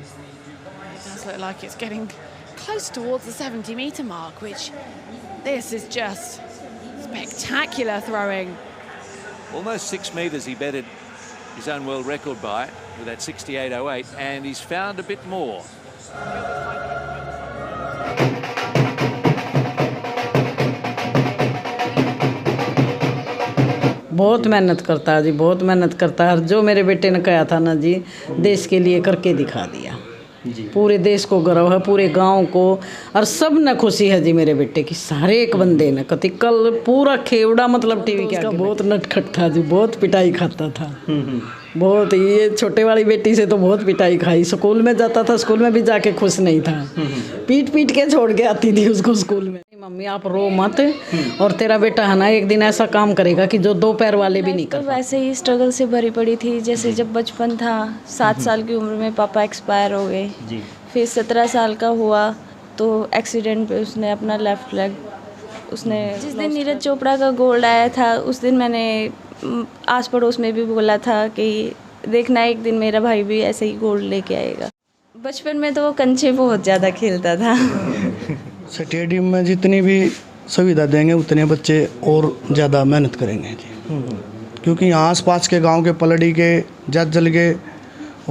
It does look like it's getting close towards the 70-metre mark, which this is just spectacular throwing. Almost 6 metres he bettered his own world record by with that 68.08, and he's found a bit more. बहुत मेहनत करता है जी, बहुत मेहनत करता है। जो मेरे बेटे ने कहा था ना जी, देश के लिए करके दिखा दिया जी। पूरे देश को गर्व है, पूरे गांव को, और सब ने खुशी है जी मेरे बेटे की। सारे एक बंदे ने कति कल पूरा खेवड़ा मतलब टीवी के आगे बहुत नटखट था जी, बहुत पिटाई खाता था। बहुत, ये छोटे वाली बेटी से तो बहुत पिटाई खाई। स्कूल में जाता था, स्कूल में भी जाके खुश नहीं था, पीट पीट के छोड़ के आती थी उसको स्कूल में। मम्मी आप रो मत, और तेरा बेटा है ना एक दिन ऐसा काम करेगा कि जो 2 पैर वाले भी नहीं कर। तो वैसे ही स्ट्रगल से भरी पड़ी थी। जैसे जब बचपन था, 7 साल की उम्र में पापा एक्सपायर हो गए। फिर 17 साल का हुआ तो एक्सीडेंट पे उसने अपना लेफ्ट लेग उसने, जिस दिन नीरज चोपड़ा का गोल्ड आया था उस दिन मैंने आस पड़ोस में भी बोला था कि देखना एक दिन मेरा भाई भी ऐसे ही गोल्ड लेके आएगा। बचपन में तो वो कंचे बहुत ज़्यादा खेलता था। स्टेडियम में जितनी भी सुविधा देंगे उतने बच्चे और ज़्यादा मेहनत करेंगे जी। क्योंकि यहाँ आसपास के गांव के पलड़ी के, जज्जल के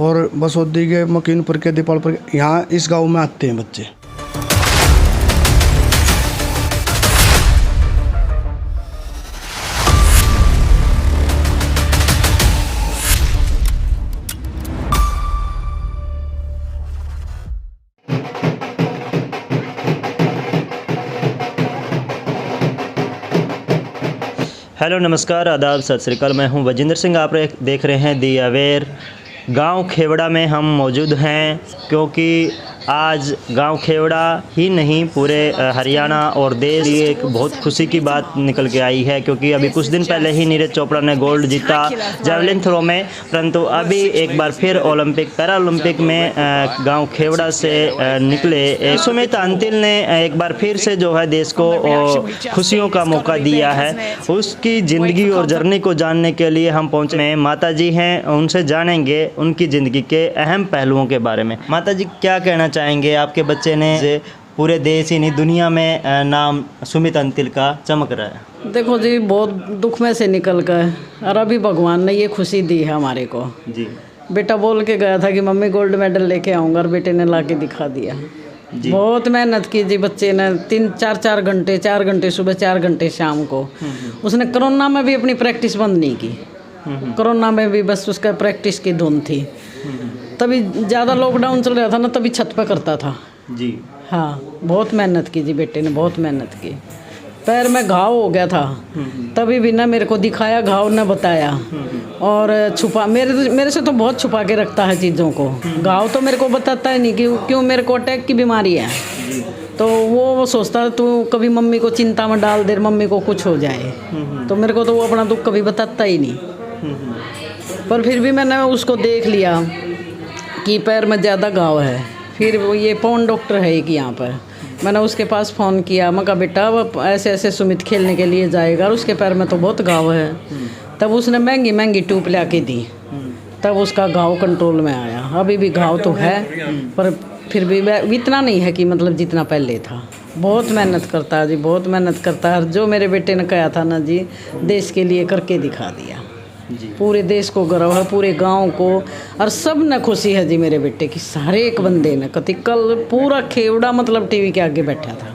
और बसोदी के, मकीनपुर के, दीपालपुर के, यहाँ इस गांव में आते हैं बच्चे। हेलो नमस्कार आदाब सत श्री अकाल। मैं हूं वजिंदर सिंह। आप देख रहे हैं दी अवेयर। गांव खेवड़ा में हम मौजूद हैं क्योंकि आज गांव खेवड़ा ही नहीं पूरे हरियाणा और देश ये एक बहुत खुशी की बात निकल के आई है, क्योंकि अभी कुछ दिन पहले ही नीरज चोपड़ा ने गोल्ड जीता जैवलिन थ्रो में, परंतु अभी एक बार फिर ओलंपिक पैरालंपिक में गांव खेवड़ा से निकले सुमित अंतिल ने एक बार फिर से जो है देश को खुशियों का मौका दिया है। उसकी ज़िंदगी और जर्नी को जानने के लिए हम पहुँचे हैं। माता जी हैं, उनसे जानेंगे उनकी ज़िंदगी के अहम पहलुओं के बारे में। माता जी क्या कहना चाहेंगे? आपके बच्चे ने पूरे देश ही नहीं दुनिया में नाम सुमित अंतिल का चमक रहा है। देखो जी, बहुत दुख में से निकल गए और अभी भगवान ने ये खुशी दी है हमारे को जी। बेटा बोल के गया था कि मम्मी गोल्ड मेडल लेके आऊँगा, और बेटे ने ला के दिखा दिया जी। बहुत मेहनत की जी बच्चे ने, 3-4 घंटे, 4 घंटे सुबह, 4 घंटे शाम को। उसने कोरोना में भी अपनी प्रैक्टिस बंद नहीं की। कोरोना में भी बस उसका प्रैक्टिस की धुन थी। तभी ज़्यादा लॉकडाउन चल रहा था ना, तभी छत पे करता था जी। हाँ, बहुत मेहनत की जी बेटे ने, बहुत मेहनत की। पैर में घाव हो गया था, तभी भी ना मेरे को दिखाया, घाव न बताया, और छुपा मेरे से तो बहुत छुपा के रखता है चीज़ों को। घाव तो मेरे को बताता ही नहीं कि क्यों मेरे को अटैक की बीमारी है, तो वो सोचता है तू कभी मम्मी को चिंता में डाल दे, मम्मी को कुछ हो जाए, तो मेरे को तो वो अपना दुख कभी बताता ही नहीं। पर फिर भी मैंने उसको देख लिया कि पैर में ज़्यादा घाव है। फिर वो ये पवन डॉक्टर है एक यहाँ पर, मैंने उसके पास फ़ोन किया। मैं कहा बेटा वो ऐसे ऐसे सुमित खेलने के लिए जाएगा और उसके पैर में तो बहुत घाव है। तब उसने महंगी महंगी ट्यूब ला के दी, तब उसका घाव कंट्रोल में आया। अभी भी घाव तो है, पर फिर भी इतना नहीं है कि मतलब जितना पहले था। बहुत मेहनत करता है जी, बहुत मेहनत करता है। जो मेरे बेटे ने कहा था ना जी, देश के लिए करके दिखा दिया जी। पूरे देश को गर्व है, पूरे गांव को, और सब ने खुशी है जी मेरे बेटे की। सारे एक बंदे ने कति कल पूरा खेवड़ा मतलब टीवी के आगे बैठा था।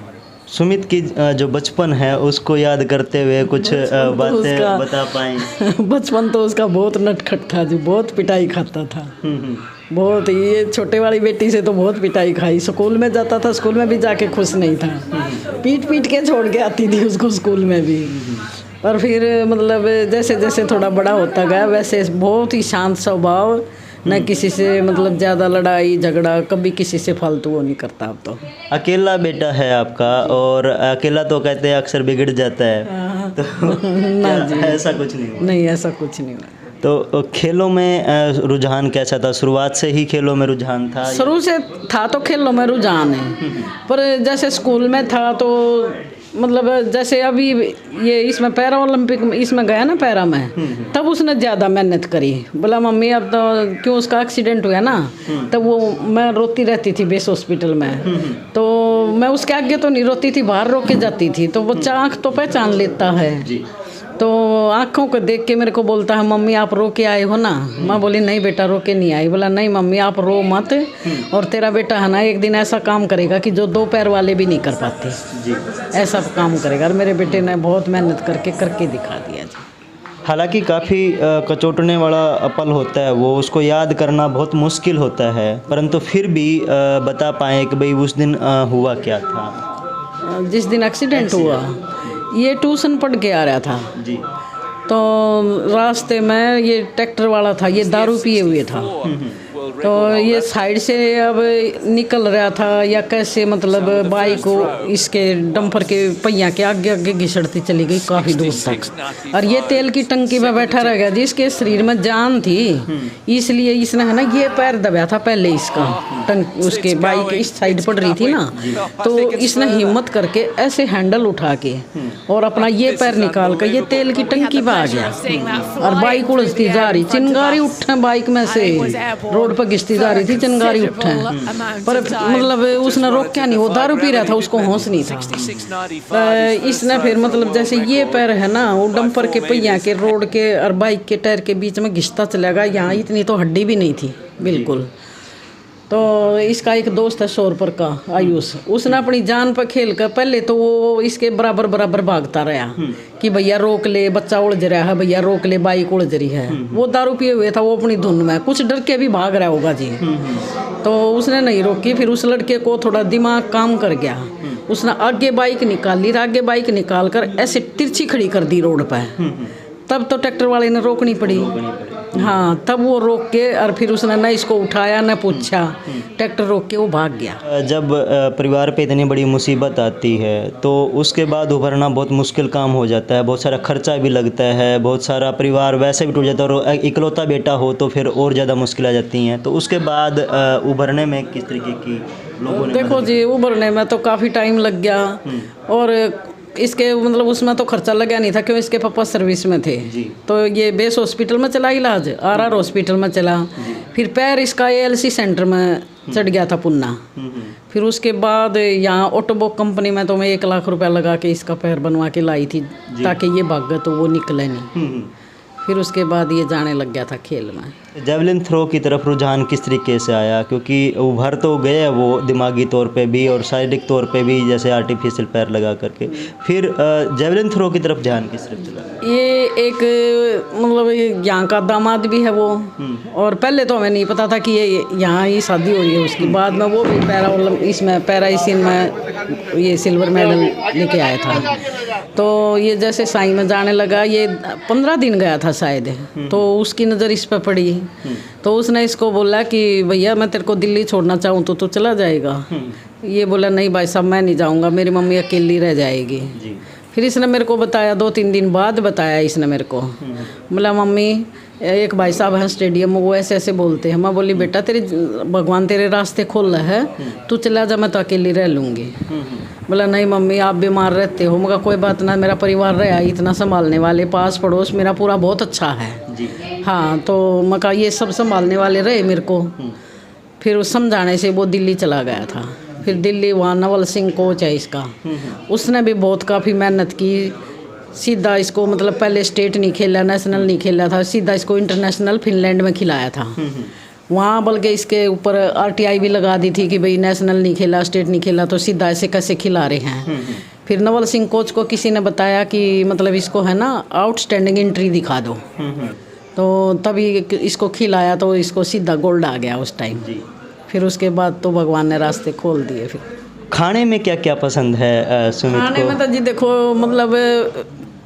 सुमित की जो बचपन है उसको याद करते हुए कुछ बातें बता पाएं? बचपन तो उसका बहुत नटखट था जी, बहुत पिटाई खाता था। बहुत, ये छोटे वाली बेटी से तो बहुत पिटाई खाई। स्कूल में जाता था, स्कूल में भी जाके खुश नहीं था, पीट पीट के छोड़ के आती थी उसको स्कूल में भी। और फिर मतलब जैसे जैसे थोड़ा बड़ा होता गया वैसे बहुत ही शांत स्वभाव, न किसी से मतलब ज़्यादा लड़ाई झगड़ा, कभी किसी से फालतू वो नहीं करता। अब तो अकेला बेटा है आपका, और अकेला तो कहते हैं अक्सर बिगड़ जाता है, तो ना जी, ऐसा कुछ नहीं हुआ? नहीं, ऐसा कुछ नहीं हुआ। तो खेलों में रुझान कैसा था? शुरुआत से ही खेलों में रुझान था? शुरू से था तो खेलों में रुझान है, पर जैसे स्कूल में था तो मतलब जैसे अभी ये इसमें पैरा ओलंपिक इसमें गया ना पैरा में, तब उसने ज़्यादा मेहनत करी। बोला मम्मी अब तो क्यों उसका एक्सीडेंट हुआ ना, तब वो मैं रोती रहती थी बेस हॉस्पिटल में, तो मैं उसके आगे तो नहीं रोती थी, बाहर रो के जाती थी। तो बच्चा आँख तो पहचान लेता है, तो आँखों को देख के मेरे को बोलता है मम्मी आप रो के आए हो ना। मैं बोली नहीं बेटा रो के नहीं आई। बोला नहीं मम्मी आप रो मत, और तेरा बेटा है ना एक दिन ऐसा काम करेगा कि जो 2 पैर वाले भी नहीं कर पाते ऐसा काम करेगा। और मेरे बेटे ने बहुत मेहनत करके दिखा दिया जी। हालांकि काफ़ी कचोटने वाला पल होता है वो, उसको याद करना बहुत मुश्किल होता है, परंतु फिर भी बता पाएँ कि भाई उस दिन हुआ क्या था। जिस दिन एक्सीडेंट हुआ, ये ट्यूशन पढ़ के आ रहा था जी। तो रास्ते में ये ट्रैक्टर वाला था, ये दारू पिए हुए था, तो ये साइड से अब निकल रहा था या कैसे, मतलब बाइक को इसके डंपर के पहिया के आगे आगे घिसड़ती चली गई काफ़ी दूर तक। और ये तेल की टंकी में बैठा रह गया। जिसके शरीर में जान थी इसलिए इसने है ना ये पैर दबाया था पहले इसका, उसके बाइक इस साइड पड़ रही थी ना, तो इसने हिम्मत करके ऐसे हैंडल उठा के और अपना ये पैर निकाल कर ये तेल की टंकी में आ गया। और बाइक उड़ती जा रही, चिंगारी उठे बाइक में से, रोड पर घिसती जा रही थी, चिंगारी उठे, पर मतलब उसने रोका नहीं, वो दारू पी रहा था, उसको होश नहीं था। इसने फिर मतलब जैसे ये पैर है ना वो डंपर के पहिया के रोड के और बाइक के टायर के बीच में घिसता चला गया। यहाँ इतनी तो हड्डी भी नहीं थी बिल्कुल। तो इसका एक दोस्त है शोरपुर का आयुष, उसने अपनी जान पर खेल कर पहले तो वो इसके बराबर बराबर भागता रहा कि भैया रोक ले, बच्चा उलझ रहा है, भैया रोक ले, बाइक उलझ रही है। वो दारू पिए हुए था, वो अपनी धुन में कुछ डर के भी भाग रहा होगा जी। तो उसने नहीं रोकी, फिर उस लड़के को थोड़ा दिमाग काम कर गया, उसने आगे बाइक निकाल ली, आगे बाइक निकाल कर ऐसे तिरछी खड़ी कर दी रोड पर। तब तो ट्रैक्टर वाले ने रोकनी पड़ी। हाँ, तब वो रोक के और फिर उसने न इसको उठाया न पूछा, ट्रैक्टर रोक के वो भाग गया। जब परिवार पे इतनी बड़ी मुसीबत आती है तो उसके बाद उभरना बहुत मुश्किल काम हो जाता है, बहुत सारा खर्चा भी लगता है, बहुत सारा परिवार वैसे भी टूट जाता है, और इकलौता बेटा हो तो फिर और ज़्यादा मुश्किल आ जाती हैं। तो उसके बाद उभरने में किस तरीके की लोगों ने देखो जी, उभरने में तो काफ़ी टाइम लग गया, और इसके मतलब उसमें तो खर्चा लगा नहीं था क्यों इसके पापा सर्विस में थे। तो ये बेस हॉस्पिटल में चला इलाज, RR हॉस्पिटल में चला, फिर पैर इसका ALC सेंटर में चढ़ गया था पुन्ना। फिर उसके बाद यहाँ ऑटोबॉक कंपनी में तो मैं 1 लाख रुपया लगा के इसका पैर बनवा के लाई थी ताकि ये भाग तो वो निकले नहीं। फिर उसके बाद ये जाने लग गया था खेल में। जेवलिन थ्रो की तरफ रुझान किस तरीके से आया, क्योंकि उभर तो गए वो दिमागी तौर पे भी और शारीरिक तौर पे भी, जैसे आर्टिफिशियल पैर लगा करके, फिर जेवलिन थ्रो की तरफ ध्यान किस तरफ चला? ये एक मतलब यहाँ का दामाद भी है वो, और पहले तो हमें नहीं पता था कि ये यहाँ ही शादी हो रही है उसकी। बाद में वो भी पैरा एशियन में ये सिल्वर मेडल लेके आया था। तो ये जैसे साई में जाने लगा, ये 15 दिन गया था शायद, तो उसकी नज़र इस पर पड़ी, तो उसने इसको बोला कि भैया मैं तेरे को दिल्ली छोड़ना चाहूँ तो चला जाएगा। ये बोला नहीं भाई साहब मैं नहीं जाऊँगा, मेरी मम्मी अकेली रह जाएगी। फिर इसने मेरे को बताया, 2-3 दिन बाद बताया इसने मेरे को, बोला मम्मी एक भाई साहब हैं स्टेडियम में, वो ऐसे ऐसे बोलते हैं। मैं बोली बेटा तेरे भगवान तेरे रास्ते खोल रहा है, तू चला जा, मैं तो अकेली रह लूँगी। बोला नहीं मम्मी आप बीमार रहते हो। मगर कोई बात ना, मेरा परिवार रहा इतना संभालने वाले, पास पड़ोस मेरा पूरा बहुत अच्छा है। हाँ, तो मगर ये सब संभालने वाले रहे मेरे को। फिर उस समझाने से वो दिल्ली चला गया था। फिर दिल्ली वहाँ नवल सिंह कोच है इसका, उसने भी बहुत काफ़ी मेहनत की। सीधा इसको मतलब पहले स्टेट नहीं खेला, नेशनल नहीं खेला था, सीधा इसको इंटरनेशनल फिनलैंड में खिलाया था। वहाँ बल्कि इसके ऊपर RTI भी लगा दी थी कि भाई नेशनल नहीं खेला, स्टेट नहीं खेला, तो सीधा ऐसे कैसे खिला रहे हैं। फिर नवल सिंह कोच को किसी ने बताया कि मतलब इसको है ना आउटस्टैंडिंग एंट्री दिखा दो, तो तभी इसको खिलाया, तो इसको सीधा गोल्ड आ गया उस टाइम। फिर उसके बाद तो भगवान ने रास्ते खोल दिए। फिर खाने में क्या क्या पसंद है सुमित को? खाने में तो जी देखो मतलब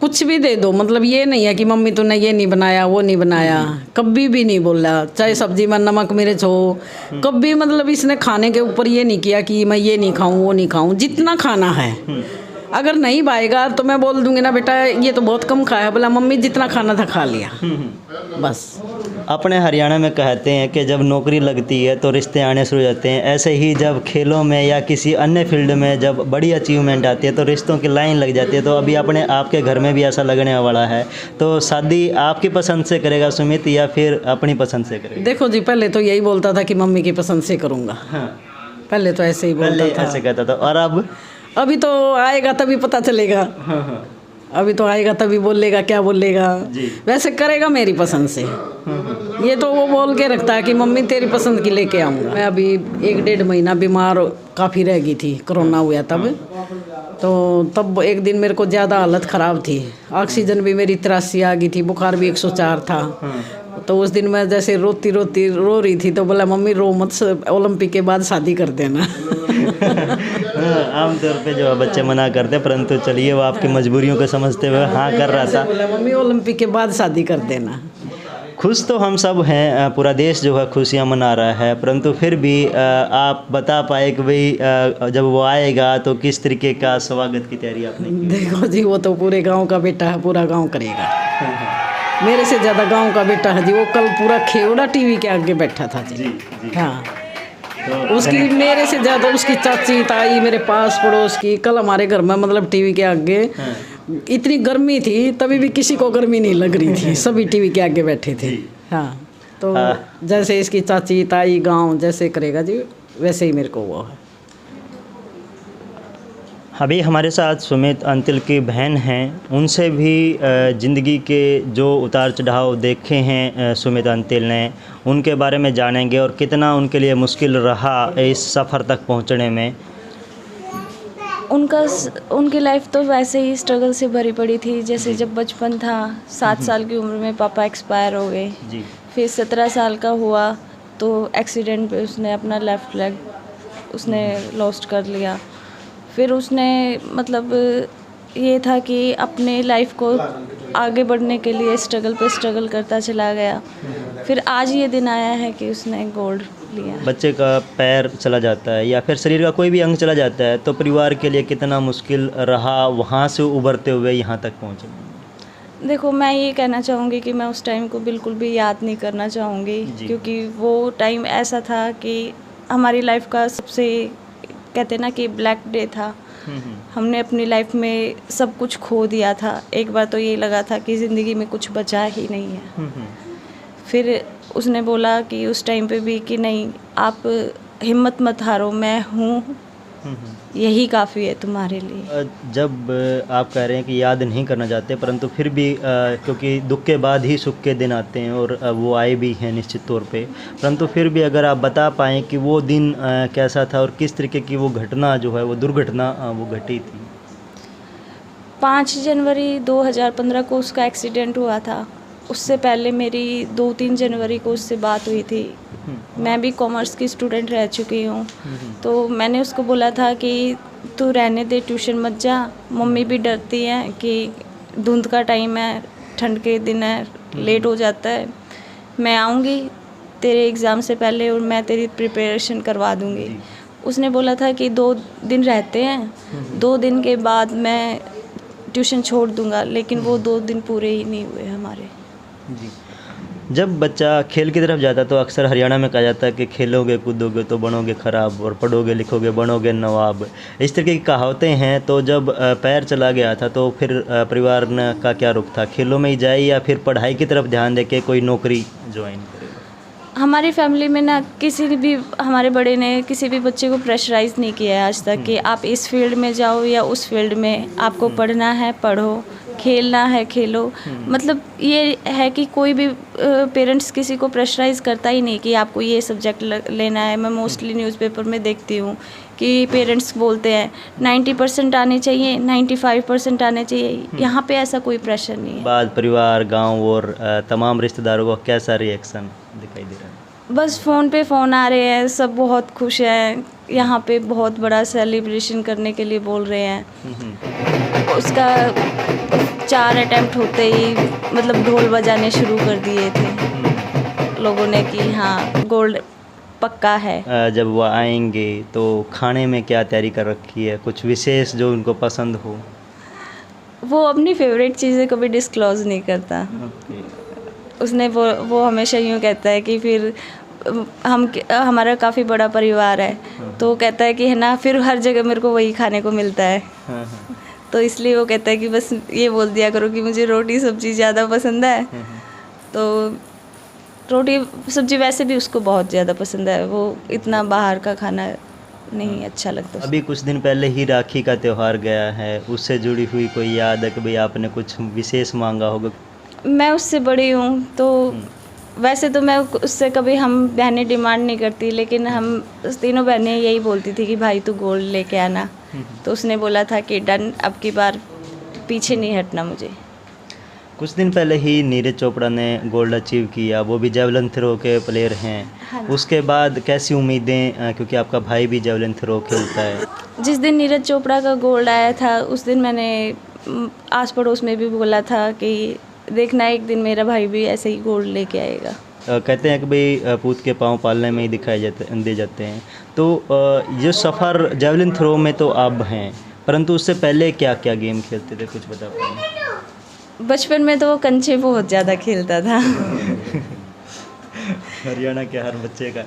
कुछ भी दे दो, मतलब ये नहीं है कि मम्मी तूने ये नहीं बनाया वो नहीं बनाया, कभी भी नहीं बोला। चाहे सब्जी में नमक मिर्च हो, कभी मतलब इसने खाने के ऊपर ये नहीं किया कि मैं ये नहीं खाऊं वो नहीं खाऊं। जितना खाना है अगर नहीं भाएगा तो मैं बोल दूंगी ना बेटा ये तो बहुत कम खाया, बोला मम्मी जितना खाना था खा लिया बस। अपने हरियाणा में कहते हैं कि जब नौकरी लगती है तो रिश्ते आने शुरू हो जाते हैं, ऐसे ही जब खेलों में या किसी अन्य फील्ड में जब बड़ी अचीवमेंट आती है तो रिश्तों की लाइन लग जाती है। तो अभी अपने आपके घर में भी ऐसा लगने वाला है, तो शादी आपकी पसंद से करेगा सुमित या फिर अपनी पसंद से करेगा? देखो जी, पहले तो यही बोलता था कि मम्मी की पसंद से करूँगा। हाँ, पहले तो ऐसे ही बोलता था, ऐसे कहता था। और अब अभी तो आएगा तभी पता चलेगा। अभी तो आएगा तभी बोलेगा क्या बोलेगा। वैसे करेगा मेरी पसंद से। ये तो वो बोल के रखता है कि मम्मी तेरी पसंद की लेके आऊँगा। मैं अभी 1-1.5 महीना बीमार काफ़ी रह गई थी, कोरोना हुआ तब। तो तब एक दिन मेरे को ज़्यादा हालत ख़राब थी, ऑक्सीजन भी मेरी 83 आ गई थी, बुखार भी 104 था। तो उस दिन मैं जैसे रोती रोती रो रही थी तो बोला मम्मी रो मत, ओलंपिक के बाद शादी कर देना। आमतौर पे जो बच्चे मना करते हैं, परंतु चलिए वो आपकी मजबूरियों को समझते हुए हाँ कर रहा था। बोला मम्मी ओलंपिक के बाद शादी कर देना। खुश तो हम सब हैं, पूरा देश जो है खुशियाँ मना रहा है, परंतु फिर भी आप बता पाए कि भाई जब वो आएगा तो किस तरीके का स्वागत की तैयारी आपने की? देखो जी, वो तो पूरे गांव का बेटा है, पूरा गांव करेगा। मेरे से ज़्यादा गांव का बेटा है जी। वो कल पूरा खेवड़ा टीवी के आगे बैठा था जी। हाँ, तो उसकी मेरे से ज़्यादा उसकी चाची ताई मेरे पास पड़ोस की, कल हमारे घर में मतलब टीवी के आगे इतनी गर्मी थी, तभी भी किसी को गर्मी नहीं लग रही थी, सभी टीवी के आगे बैठे थे। हाँ, तो जैसे इसकी चाची ताई गांव जैसे करेगा जी, वैसे ही मेरे को वो है। अभी हमारे साथ सुमित अंतिल की बहन हैं, उनसे भी ज़िंदगी के जो उतार चढ़ाव देखे हैं सुमित अंतिल ने, उनके बारे में जानेंगे और कितना उनके लिए मुश्किल रहा इस सफ़र तक पहुंचने में। उनकी लाइफ तो वैसे ही स्ट्रगल से भरी पड़ी थी। जैसे जब बचपन था, 7 साल की उम्र में पापा एक्सपायर हो गए। फिर 17 साल का हुआ तो एक्सीडेंट पे उसने अपना लेफ़्ट लेग उसने लॉस्ट कर लिया। फिर उसने मतलब ये था कि अपने लाइफ को आगे बढ़ने के लिए स्ट्रगल पे स्ट्रगल करता चला गया। फिर आज ये दिन आया है कि उसने गोल्ड लिया। बच्चे का पैर चला जाता है या फिर शरीर का कोई भी अंग चला जाता है तो परिवार के लिए कितना मुश्किल रहा वहाँ से उभरते हुए यहाँ तक पहुँचे? देखो, मैं ये कहना चाहूँगी कि मैं उस टाइम को बिल्कुल भी याद नहीं करना चाहूँगी, क्योंकि वो टाइम ऐसा था कि हमारी लाइफ का सबसे कहते ना कि ब्लैक डे था। हमने अपनी लाइफ में सब कुछ खो दिया था। एक बार तो ये लगा था कि ज़िंदगी में कुछ बचा ही नहीं है। फिर उसने बोला कि उस टाइम पे भी कि नहीं, आप हिम्मत मत हारो, मैं हूँ, यही काफ़ी है तुम्हारे लिए। जब आप कह रहे हैं कि याद नहीं करना चाहते, परंतु फिर भी क्योंकि दुख के बाद ही सुख के दिन आते हैं और वो आए भी हैं निश्चित तौर पे, परंतु फिर भी अगर आप बता पाएँ कि वो दिन कैसा था और किस तरीके की वो घटना जो है वो दुर्घटना वो घटी थी। 5 जनवरी 2015 को उसका एक्सीडेंट हुआ था। उससे पहले मेरी 2-3 जनवरी को उससे बात हुई थी। मैं भी कॉमर्स की स्टूडेंट रह चुकी हूँ। तो मैंने उसको बोला था कि तू रहने दे, ट्यूशन मत जा। मम्मी भी डरती हैं कि धुंध का टाइम है, ठंड के दिन है, लेट हो जाता है। मैं आऊँगी तेरे एग्ज़ाम से पहले और मैं तेरी प्रिपरेशन करवा दूँगी। उसने बोला था कि 2 दिन रहते हैं, 2 दिन के बाद मैं ट्यूशन छोड़ दूँगा, लेकिन वो 2 दिन पूरे ही नहीं हुए हमारे। जब बच्चा खेल की तरफ जाता है तो अक्सर हरियाणा में कहा जाता है कि खेलोगे कूदोगे तो बनोगे ख़राब और पढ़ोगे लिखोगे बनोगे नवाब, इस तरह की कहावतें हैं। तो जब पैर चला गया था तो फिर परिवार का क्या रुख था? खेलों में ही जाए या फिर पढ़ाई की तरफ ध्यान दे के कोई नौकरी ज्वाइन करेगा? हमारी फैमिली में ना किसी भी हमारे बड़े ने किसी भी बच्चे को प्रेशराइज़ नहीं किया है आज तक कि आप इस फील्ड में जाओ या उस फील्ड में, आपको पढ़ना है पढ़ो, खेलना है खेलो। मतलब ये है कि कोई भी पेरेंट्स किसी को प्रेशराइज़ करता ही नहीं कि आपको ये सब्जेक्ट लेना है। मैं मोस्टली न्यूज़पेपर में देखती हूँ कि पेरेंट्स बोलते हैं 90% आने चाहिए, 95% आने चाहिए। यहाँ पे ऐसा कोई प्रेशर नहीं है। बाद परिवार, गांव और तमाम रिश्तेदारों को कैसा रिएक्शन दिखाई दे रहा है? बस फ़ोन पे फ़ोन आ रहे हैं, सब बहुत खुश हैं। यहाँ पे बहुत बड़ा सेलिब्रेशन करने के लिए बोल रहे हैं। उसका 4 अटेम्प्ट होते ही मतलब ढोल बजाने शुरू कर दिए थे लोगों ने कि हाँ गोल्ड पक्का है। जब वो आएंगे तो खाने में क्या तैयारी कर रखी है, कुछ विशेष जो उनको पसंद हो? वो अपनी फेवरेट चीज़ें कभी डिस्क्लोज नहीं करता। उसने वो हमेशा यूँ कहता है कि फिर हमारा काफ़ी बड़ा परिवार है, तो वो कहता है कि है ना, फिर हर जगह मेरे को वही खाने को मिलता है। तो इसलिए वो कहता है कि बस ये बोल दिया करो कि मुझे रोटी सब्ज़ी ज़्यादा पसंद है। तो रोटी सब्ज़ी वैसे भी उसको बहुत ज़्यादा पसंद है, वो इतना बाहर का खाना नहीं अच्छा लगता। अभी कुछ दिन पहले ही राखी का त्यौहार गया है, उससे जुड़ी हुई कोई याद है कि भाई आपने कुछ विशेष मांगा होगा? मैं उससे बड़ी हूँ, तो वैसे तो मैं उससे कभी हम बहनें डिमांड नहीं करती, लेकिन हम तीनों बहनें यही बोलती थी कि भाई तू गोल्ड लेके आना। तो उसने बोला था कि डन, अब की बार पीछे नहीं हटना मुझे। कुछ दिन पहले ही नीरज चोपड़ा ने गोल्ड अचीव किया, वो भी जेवलिन थ्रो के प्लेयर हैं। हाँ। उसके बाद कैसी उम्मीदें, क्योंकि आपका भाई भी जेवलिन थ्रो खेलता है? जिस दिन नीरज चोपड़ा का गोल्ड आया था उस दिन मैंने आस पड़ोस में भी बोला था कि देखना एक दिन मेरा भाई भी ऐसे ही गोल्ड लेके आएगा। कहते हैं कि भाई पूत के पाँव पालने में ही दे जाते हैं। तो जो सफ़र जेवलिन थ्रो में तो अब हैं, परंतु उससे पहले क्या क्या गेम खेलते थे, कुछ बता पाएंगे? बचपन में तो वो कंचे बहुत ज़्यादा खेलता था। हरियाणा के हर बच्चे का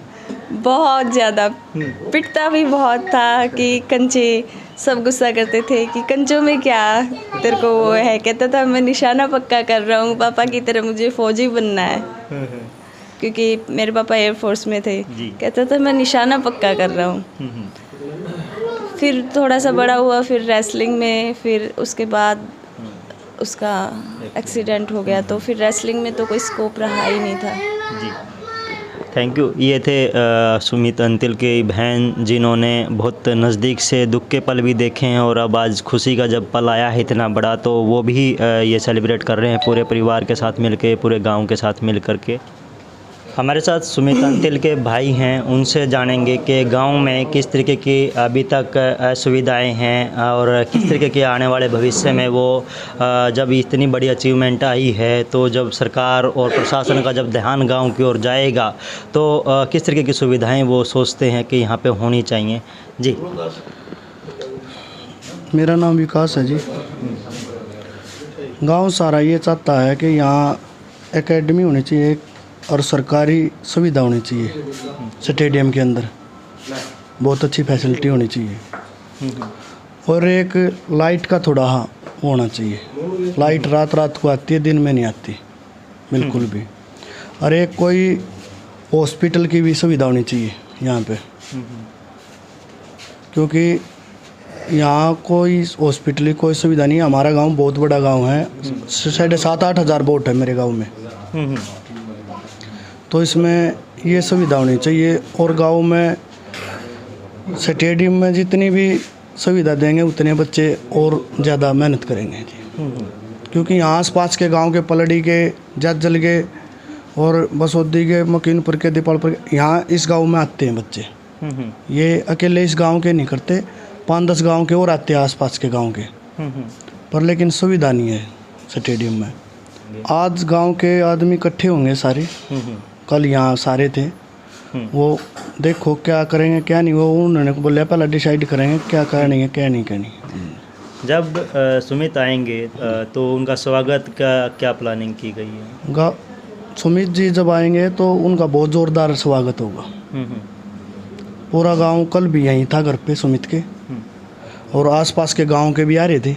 बहुत ज़्यादा पिटता भी बहुत था कि कंचे, सब गुस्सा करते थे कि कंचों में क्या तेरे को वो है। कहता था मैं निशाना पक्का कर रहा हूँ, पापा की तरह मुझे फ़ौजी बनना है, क्योंकि मेरे पापा एयरफोर्स में थे। कहता था मैं निशाना पक्का कर रहा हूँ। फिर थोड़ा सा बड़ा हुआ, फिर रेसलिंग में, फिर उसके बाद उसका एक्सीडेंट हो गया, तो फिर रेसलिंग में तो कोई स्कोप रहा ही नहीं था। जी, थैंक यू। ये थे सुमित अंतिल की बहन, जिन्होंने बहुत नज़दीक से दुख के पल भी देखे हैं, और अब आज खुशी का जब पल आया है इतना बड़ा, तो वो भी ये सेलिब्रेट कर रहे हैं पूरे परिवार के साथ मिलके, पूरे गांव के साथ मिल कर के। हमारे साथ सुमित अंतिल के भाई हैं, उनसे जानेंगे कि गांव में किस तरीके की अभी तक सुविधाएं हैं, और किस तरीके के आने वाले भविष्य में वो जब इतनी बड़ी अचीवमेंट आई है, तो जब सरकार और प्रशासन का जब ध्यान गांव की ओर जाएगा, तो किस तरीके की सुविधाएं वो सोचते हैं कि यहाँ पे होनी चाहिए। जी, मेरा नाम विकास है जी। गांव सारा ये चाहता है कि यहाँ एकेडमी होनी चाहिए और सरकारी सुविधा होनी चाहिए। स्टेडियम के अंदर बहुत अच्छी फैसिलिटी होनी चाहिए, और एक लाइट का थोड़ा होना चाहिए। लाइट रात रात को आती है, दिन में नहीं आती बिल्कुल भी। और एक कोई हॉस्पिटल की भी सुविधा होनी चाहिए यहाँ पे, क्योंकि यहाँ कोई हॉस्पिटल की कोई सुविधा नहीं है। हमारा गांव बहुत बड़ा गांव है, 7,500-8 हज़ार वोट है मेरे गांव में, तो इसमें ये सुविधा होनी चाहिए। और गांव में स्टेडियम में जितनी भी सुविधा देंगे उतने बच्चे और ज़्यादा मेहनत करेंगे जी। क्योंकि यहाँ आसपास के गांव के, पलड़ी के, जज्जल के और बसोदी के, मकीनपुर के, दीपालपुर के, यहाँ इस गांव में आते हैं बच्चे। ये अकेले इस गांव के नहीं करते, 5-10 गांव के और आते हैं आसपास के गांव के, पर लेकिन सुविधा नहीं है स्टेडियम में। आज गांव के आदमी इकट्ठे होंगे सारे, कल यहाँ सारे थे, वो देखो क्या करेंगे क्या नहीं, वो उन्होंने बोला पहले डिसाइड करेंगे क्या करनी है क्या नहीं करनी। जब सुमित आएंगे तो उनका स्वागत का क्या प्लानिंग की गई है? सुमित जी जब आएंगे तो उनका बहुत ज़ोरदार स्वागत होगा। पूरा गांव कल भी यहीं था घर पे सुमित के, और आसपास के गांव के भी आ रहे थे।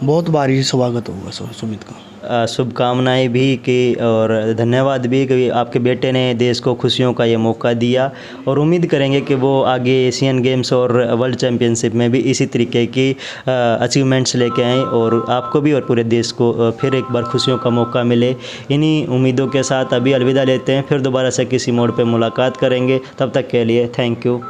बहुत भारी स्वागत होगा सुमित का। शुभकामनाएं भी कि, और धन्यवाद भी कि आपके बेटे ने देश को खुशियों का ये मौका दिया, और उम्मीद करेंगे कि वो आगे एशियन गेम्स और वर्ल्ड चैम्पियनशिप में भी इसी तरीके की अचीवमेंट्स लेके आएँ, और आपको भी और पूरे देश को फिर एक बार खुशियों का मौका मिले। इन्हीं उम्मीदों के साथ अभी अलविदा लेते हैं, फिर दोबारा से किसी मोड़ पर मुलाकात करेंगे। तब तक के लिए थैंक यू।